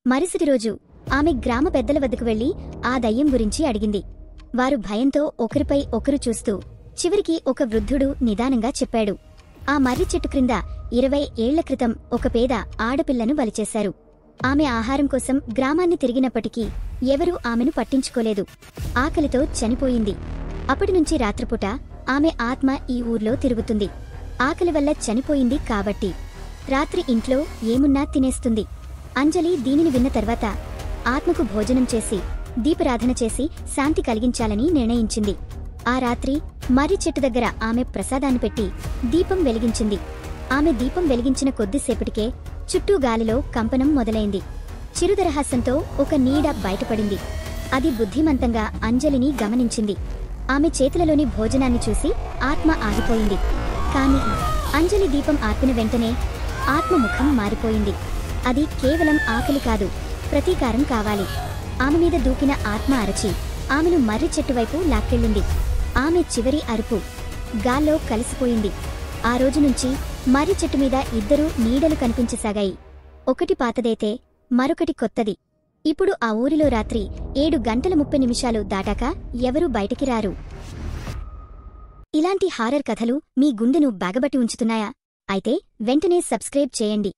మరుసటి రోజు ఆమె గ్రామ పెద్దల వద్దకు వెళ్లి ఆ దయ్యం గురించి అడిగింది. వారు భయంతో ఒకరిపై ఒకరు చూస్తూ చివరికి ఒక వృద్ధుడు నిదానంగా చెప్పాడు. ఆ మర్రి చెట్టు క్రింద 20 ఏళ్ల క్రితం ఒక పేద ఆడపిల్లను బలిచేశారు. ఆమె ఆహారం కోసం గ్రామాన్ని తిరిగినప్పటికీ ఎవరూ ఆమెను పట్టించుకోలేదు. ఆకలితో చనిపోయింది. అప్పటినుంచి రాత్రిపూట ఆమె ఆత్మ ఈ ఊర్లో తిరుగుతుంది. ఆకలి వల్ల చనిపోయింది కాబట్టి రాత్రి ఇంట్లో ఏమున్నా తినేస్తుంది. అంజలి దీనిని విన్న తర్వాత ఆత్మకు భోజనం చేసి దీపారాధన చేసి శాంతి కలిగించాలని నిర్ణయించింది. ఆ రాత్రి మర్రి చెట్టు దగ్గర ఆమె ప్రసాదాన్ని పెట్టి దీపం వెలిగించింది. ఆమె దీపం వెలిగించిన కొద్దిసేపటికే చుట్టూ గాలిలో కంపనం మొదలైంది. చిరుదరహాసంతో ఒక నీడ బయటపడింది. అది బుద్ధిమంతంగా అంజలిని గమనించింది. ఆమె చేతులలోని భోజనాన్ని చూసి ఆత్మ ఆగిపోయింది. కాని అంజలి దీపం ఆర్పిన వెంటనే ఆత్మ ముఖం మారిపోయింది. అది కేవలం ఆకలి కాదు, ప్రతీకారం కావాలి. ఆమె మీద దూకిన ఆత్మ అరచి ఆమెను మర్రి చెట్టు వైపు లాక్కెళ్ళింది. ఆమె చివరి అరుపు గాల్లో కలిసిపోయింది. ఆ రోజు నుంచి మర్రి చెట్టు మీద ఇద్దరూ నీడలు కనిపించసాగాయి. ఒకటి పాతదైతే మరొకటి కొత్తది. ఇప్పుడు ఆ ఊరిలో రాత్రి 7:30 దాటాక ఎవరూ బయటికి రారు. ఇలాంటి హారర్ కథలు మీ గుండెను బాగబట్టి ఉంచుతున్నాయా? అయితే వెంటనే సబ్స్క్రైబ్ చేయండి.